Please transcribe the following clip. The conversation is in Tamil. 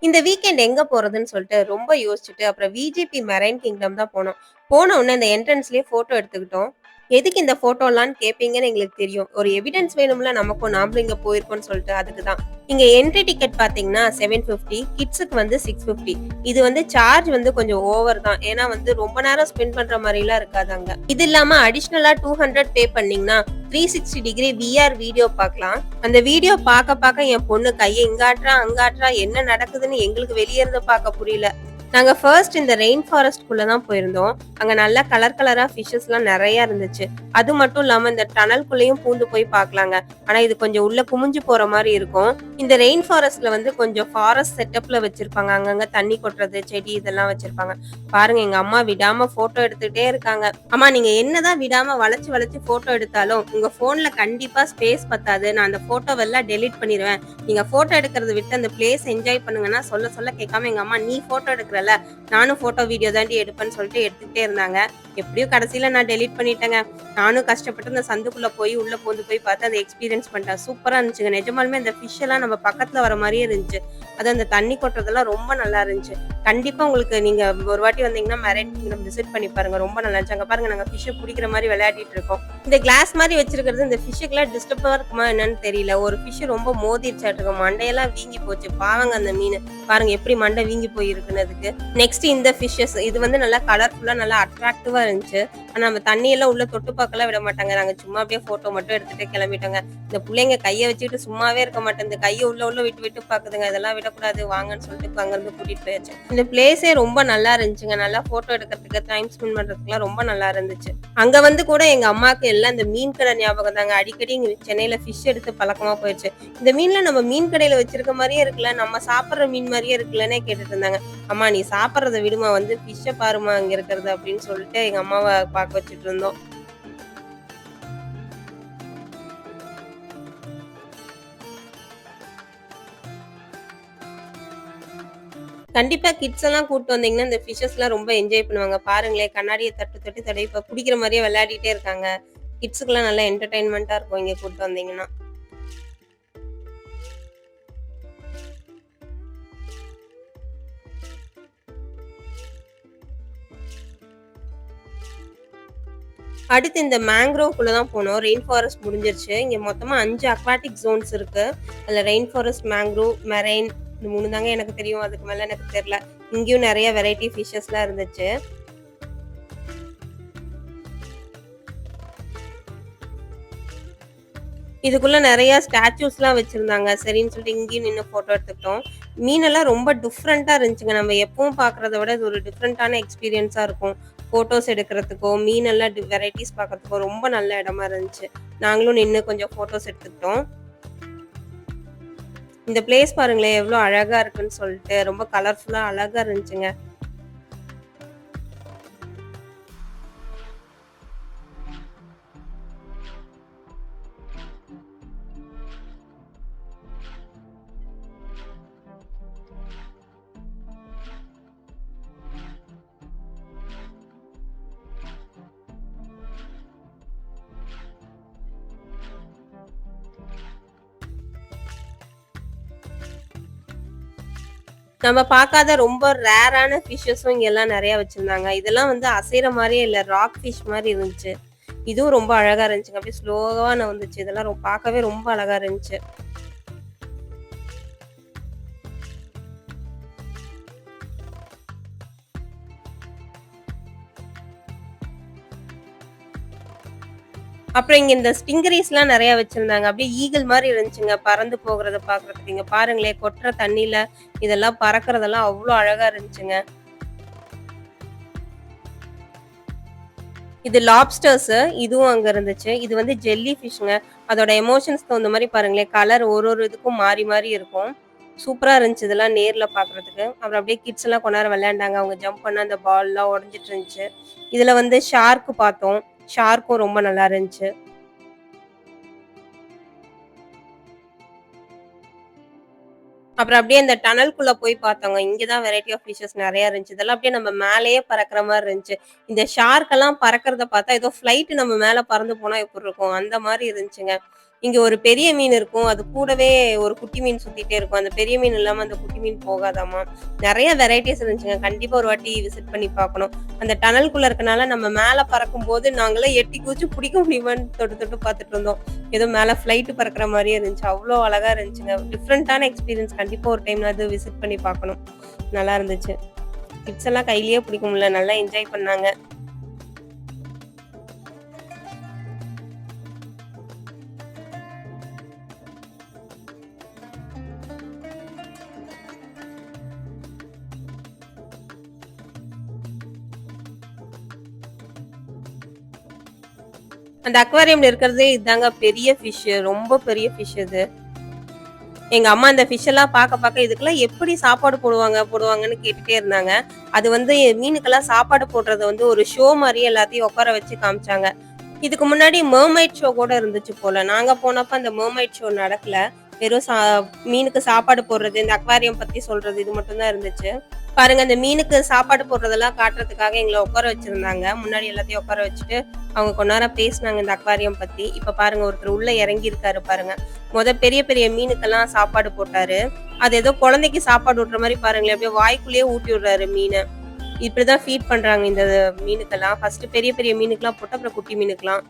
இந்த வீக்கெண்ட் எங்க போறதுன்னு சொல்லிட்டு ரொம்ப யோசிச்சுட்டு, அப்புறம் விஜிபி மெரைன் கிங்டம் தான் போனோம். போன உடனே அந்த என்ட்ரன்ஸ்லயே ஃபோட்டோ எடுத்துக்கிட்டோம். எதுக்கு இந்த ஃபோட்டோலான்னு கேட்பீங்கன்னு எங்களுக்கு தெரியும். ஒரு எவிடன்ஸ் வேணும்ல நமக்கும், நாமளும் இங்க போயிருக்கோம்னு சொல்லிட்டு அதுக்கு தான். இங்க என்ட்ரி டிக்கெட் பார்த்தீங்கன்னா 750, கிட்ஸுக்கு வந்து 650. இது வந்து சார்ஜ் வந்து கொஞ்சம் ஓவர் தான். ஏன்னா வந்து ரொம்ப நேரம் ஸ்பெண்ட் பண்ற மாரிலாம் இருக்காது அங்க. இது இல்லாம அடிஷனலா 200 பே பண்ணீங்கன்னா 360 டிகிரி விஆர் வீடியோ பார்க்கலாம். அந்த வீடியோ பார்க்க என் பொண்ணு கைய இங்க ஆட்டுறா, அங்க ஆட்டுறா, என்ன நடக்குதுன்னு எங்களுக்கு வெளிய இருந்து பார்க்க புரியல. நாங்க ஃபர்ஸ்ட் இந்த ரெயின் ஃபாரஸ்ட்குள்ள தான் போயிருந்தோம். அங்க நல்லா கலர் கலரா ஃபிஷஸ்லாம் நெறைய இருந்துச்சு. அது மட்டும் இல்லாம இந்த டனல்குள்ளேயும் பூந்து போய் பார்க்கலாங்க. ஆனா இது கொஞ்சம் உள்ள குமிஞ்சு போற மாரி இருக்கும். இந்த ரெயின் ஃபாரஸ்ட்ல வந்து கொஞ்சம் ஃபாரஸ்ட் செட்டப்ல வச்சிருப்பாங்க. அங்கங்க தண்ணி கொட்டுறது, செடி இதெல்லாம் வச்சிருப்பாங்க. பாருங்க எங்க அம்மா விடாம ஃபோட்டோ எடுத்துட்டே இருக்காங்க. அம்மா நீங்க என்னதான் விடாம வளைச்சு வளைச்சு ஃபோட்டோ எடுத்தாலும், உங்க ஃபோன்ல கண்டிப்பா ஸ்பேஸ் பத்தாது. நான் அந்த ஃபோட்டோவெல்லாம் டெலீட் பண்ணிருவேன். நீங்க ஃபோட்டோ எடுக்கிறத விட்டு அந்த பிளேஸ் என்ஜாய் பண்ணுங்கன்னா, சொல்ல சொல்ல கேட்காம எங்க அம்மா, "நீ ஃபோட்டோ எடுக்கிறல்ல, நானும் ஃபோட்டோ, வீடியோ தாண்டி எடுப்பேன்னு" சொல்லிட்டு எடுத்துக்கிட்டே இருந்தாங்க. எப்படியோ கடைசியில நான் டெலீட் பண்ணிட்டேங்க. நானும் கஷ்டப்பட்டு அந்த சந்துக்குள்ள போய், உள்ள பூந்து போய் பார்த்து அத எக்ஸ்பீரியன்ஸ் பண்ணிட்டேன். சூப்பரா இருந்துச்சுங்க. நிஜமாலுமே அந்த ஃபிஷ் எல்லாம் நம்ம பக்கத்துல வர மாரியே இருந்துச்சு. அதுவும் அந்த தண்ணி கொட்டுறதெல்லாம் ரொம்ப நல்லா இருந்துச்சு. கண்டிப்பா உங்களுக்கு நீங்க ஒரு வாட்டி வந்தீங்கன்னா, மெரைன் கிங்டம் விசிட் பண்ணி பாருங்க. ரொம்ப நல்லா இருந்துச்சு. அங்க பாருங்க நாங்க ஃபிஷ்ஷ புடிக்கிற மாரி விளையாடிட்டு இருக்கோம். இந்த கிளாஸ் மாரி வச்சிருக்கிறது இந்த ஃபிஷ்ஷுக்குலாம் டிஸ்டர்பா இருக்குமா என்னன்னு தெரியல. ஒரு ஃபிஷ் ரொம்ப மோதிருச்சாட்டுருக்கு. மண்டையெல்லாம் வீங்கி போச்சு. பாவங்க அந்த மீனு. பாருங்க எப்படி மண்டை வீங்கி போயிருக்குன்னு அதுக்கு. நெக்ஸ்ட் இந்த ஃபிஷஸ் இது வந்து நல்லா கலர்ஃபுல்லா நல்லா அட்ராக்டிவா இருந்துச்சு. ஆனா நம்ம தண்ணியெல்லாம் உள்ள தொட்டு பார்க்கலாம் விட மாட்டாங்க. நாங்க சும்மா அப்படியே ஃபோட்டோ மட்டும் எடுத்துட்டு கிளம்பிட்டோங்க. இந்த புள்ளைங்க கைய வச்சுக்கிட்டு சும்மாவே இருக்க மாட்டேங்குது. கைய உள்ள உள்ள விட்டு விட்டு பாக்குதுங்க. இதெல்லாம் விடக்கூடாது வாங்கன்னு சொல்லிட்டு அங்கிருந்து கூட்டிட்டு போயாச்சு. இந்த பிளேஸே ரொம்ப நல்லா இருந்துச்சுங்க. நல்லா ஃபோட்டோ எடுக்கிறதுக்கு, டைம் ஸ்பெண்ட் பண்றதுக்குலாம் ரொம்ப நல்லா இருந்துச்சு. அங்க வந்து கூட எங்க அம்மாக்கு எல்லாம் இந்த மீன் கடை ஞாபகம் தாங்க. அடிக்கடி இங்க சென்னையில ஃபிஷ் எடுத்து பழக்கமா போயிருச்சு. இந்த மீன்லாம் நம்ம மீன் கடையில வச்சிருக்க மாரியே இருக்குல்ல, நம்ம சாப்பிடுற மீன் மாரியே இருக்குல்லன்னே கேட்டுட்டு இருந்தாங்க. அம்மா நீ சாப்பிடுறத விடுமா, வந்து ஃபிஷ்ஷ பாரும்மா அங்க இருக்கிறது அப்படின்னு சொல்லிட்டு எங்க அம்மாவ பார்க்க வச்சுட்டு இருந்தோம். கண்டிப்பா கிட்ஸ் எல்லாம் கூட்டு வந்தீங்கன்னா, இந்த ஃபிஷஸ்லாம் ரொம்ப என்ஜாய் பண்ணுவாங்க. பாருங்களேன் கண்ணாடிய தட்டி தட்டி தடவி இப்ப புடிக்கிற மாரியே விளையாடிட்டே இருக்காங்க. கிட்ஸுக்குலாம் நல்லா என்டர்டெயின்மென்ட்டா இருக்கும் இங்க கூட்டு வந்தீங்கன்னா. அடுத்து இந்த மேங்க்ரோவ்க்குள்ள தான் போனோம். ரெயின் ஃபாரஸ்ட் முடிஞ்சிருச்சு. இங்க மொத்தமா 5 அக்வாட்டிக் ஜோன்ஸ் இருக்கு. அதுல ரெயின் ஃபாரஸ்ட், மேங்க்ரோவ், மெரைன் இந்த 3 தாங்க எனக்கு தெரியும். அதுக்கு மேல எனக்கு தெரியல. இங்கேயும் நெறைய வெரைட்டி ஃபிஷஸ்லாம் இருந்துச்சு. இதுக்குள்ள நெறைய ஸ்டாச்சூஸ்லாம் வச்சிருந்தாங்க. சரின்னு சொல்லிட்டு இங்கேயும் நின்னு ஃபோட்டோ எடுத்துக்கிட்டோம். மீனெல்லாம் ரொம்ப டிஃப்ரெண்ட்டா இருந்துச்சுங்க. நம்ம எப்பவும் பார்க்குறத விட இது ஒரு டிஃப்ரெண்ட்டான எக்ஸ்பீரியன்ஸா இருக்கும். ஃபோட்டோஸ் எடுக்கிறதுக்கோ, மீனெல்லாம் வெரைட்டீஸ் பார்க்கறதுக்கோ ரொம்ப நல்ல இடமா இருந்துச்சு. நாங்களும் நின்னு கொஞ்சம் ஃபோட்டோஸ் எடுத்துக்கிட்டோம். இந்த பிளேஸ் பாருங்களேன் எவ்ளோ அழகா இருக்குன்னு சொல்லிட்டு. ரொம்ப கலர்ஃபுல்லா அழகா இருந்துச்சுங்க. நம்ம பார்க்காத ரொம்ப ரேரான ஃபிஷஸும் இங்கெல்லாம் நெறைய வச்சிருந்தாங்க. இதெல்லாம் வந்து அசைற மாரியே இல்ல. ராக் ஃபிஷ் மாரி இருந்துச்சு. இதுவும் ரொம்ப அழகா இருந்துச்சுங்க. அப்படியே ஸ்லோவா நவுந்துச்சு. இதெல்லாம் பார்க்கவே ரொம்ப அழகா இருந்துச்சு. அப்புறம் இங்க இந்த ஸ்டிங்கரீஸ்லாம் நெறைய வச்சிருந்தாங்க. அப்படியே ஈகிள் மாரி இருந்துச்சுங்க. பறந்து போகுறத பார்க்கறதுக்கு. இங்க பாருங்களேன் கொட்டுற தண்ணீல இதெல்லாம் பறக்கறதெல்லாம் அவ்ளோ அழகா இருந்துச்சுங்க. இது லாப்ஸ்டர்ஸு. இதுவும் அங்க இருந்துச்சு. இது வந்து ஜெல்லி ஃபிஷ்ங்க. அதோட எமோஷன்ஸ் தகுந்த மாரி பாருங்களேன், கலர் ஒரு ஒரு இதுக்கும் மாறி மாறி இருக்கும். சூப்பரா இருந்துச்சு இதெல்லாம் நேர்ல பார்க்குறதுக்கு. அப்புறம் அப்படியே கிட்ஸ் எல்லாம் கொஞ்ச நேரம் விளையாண்டாங்க. அவங்க ஜம்ப் பண்ண அந்த பால்லாம் உடைஞ்சிட்டு இருந்துச்சு. இதுல வந்து ஷார்க் பார்த்தோம். ஷார்க்கும் ரொம்ப நல்லா இருந்துச்சு. அப்புறம் அப்படியே இந்த டனல்குள்ள போய் பார்த்தோங்க. இங்க தான் வெரைட்டி ஆஃப் ஃபிஷஸ் நெறைய இருந்துச்சு. இதெல்லாம் அப்படியே நம்ம மேலயே பறக்கிற மாரி இருந்துச்சு. இந்த ஷார்க் எல்லாம் பறக்கிறத பார்த்தா ஏதோ ஃப்ளைட் நம்ம மேல பறந்து போனா எப்படி இருக்கும்? அந்த மாரி இருந்துச்சுங்க. இங்க ஒரு பெரிய மீன் இருக்கும். அது கூடவே ஒரு குட்டி மீன் சுத்திட்டே இருக்கும். அந்த பெரிய மீன் இல்லாம அந்த குட்டி மீன் போகாதாமா. நெறைய வெரைட்டீஸ் இருந்துச்சுங்க. கண்டிப்பா ஒரு வாட்டி விசிட் பண்ணி பார்க்கணும். அந்த டனலுக்குள்ள இருக்கனால நம்ம மேல பறக்கும்போது நாங்கலாம் எட்டி குதிச்சு புடிக்க முடியுமான்னு தொட்டு தொட்டு பார்த்துட்டு இருந்தோம். ஏதோ மேல ஃப்ளைட் பறக்குற மாரியே இருந்துச்சு. அவ்ளோ அழகா இருந்துச்சுங்க. டிஃபரண்டான எக்ஸ்பீரியன்ஸ் கண்டிப்பா ஒரு டைம்னாவது விசிட் பண்ணி பார்க்கணும். நல்லா இருந்துச்சு. கிட்ஸ் எல்லாம் கையிலேயே பிடிக்க முடியல. நல்லா என்ஜாய் பண்ணாங்க. அந்த அக்வாரியம்ல இருக்கிறதே இதாங்க பெரிய ஃபிஷ். ரொம்ப பெரிய ஃபிஷ் அது. எங்க அம்மா அந்த ஃபிஷ் எல்லாம் பாக்க இதுக்கெல்லாம் எப்படி சாப்பாடு போடுவாங்கன்னு கேட்டுட்டே இருந்தாங்க. அது வந்து மீனுக்கெல்லாம் சாப்பாடு போடுறத வந்து ஒரு ஷோ மாரி எல்லாத்தையும் உட்கார வச்சு காமிச்சாங்க. இதுக்கு முன்னாடி மெர்மைட் ஷோ கூட இருந்துச்சு போல. நாங்க போனப்ப அந்த மெர்மைட் ஷோ நடக்கல. வெறும் மீனுக்கு சாப்பாடு போடுறது, இந்த அக்வாரியம் பத்தி சொல்றது இது மட்டும் தான் இருந்துச்சு. பாருங்க அந்த மீனுக்கு சாப்பாடு போடுறதெல்லாம் காட்டுறதுக்காக எங்கள உட்கார வச்சிருந்தாங்க. முன்னாடி எல்லாத்தையும் உட்கார வச்சுட்டு, அவங்க கொஞ்ச நேரம் பேசுனாங்க இந்த அக்வாரியம் பத்தி. இப்ப பாருங்க ஒருத்தர் உள்ள இறங்கி இருக்காரு பாருங்க. பெரிய பெரிய மீனுக்கெல்லாம் சாப்பாடு போட்டாரு. அது ஏதோ குழந்தைக்கு சாப்பாடு ஊட்டுற மாரி பாருங்களேன், அப்படியே வாய்க்குள்ளேயே ஊட்டி விடுறாரு மீன. இப்படிதான் ஃபீட் பண்றாங்க இந்த மீனுக்கெல்லாம். ஃபர்ஸ்ட் பெரிய பெரிய மீனுக்கெல்லாம் போட்டு, அப்புறம் குட்டி மீனுக்கெல்லாம்.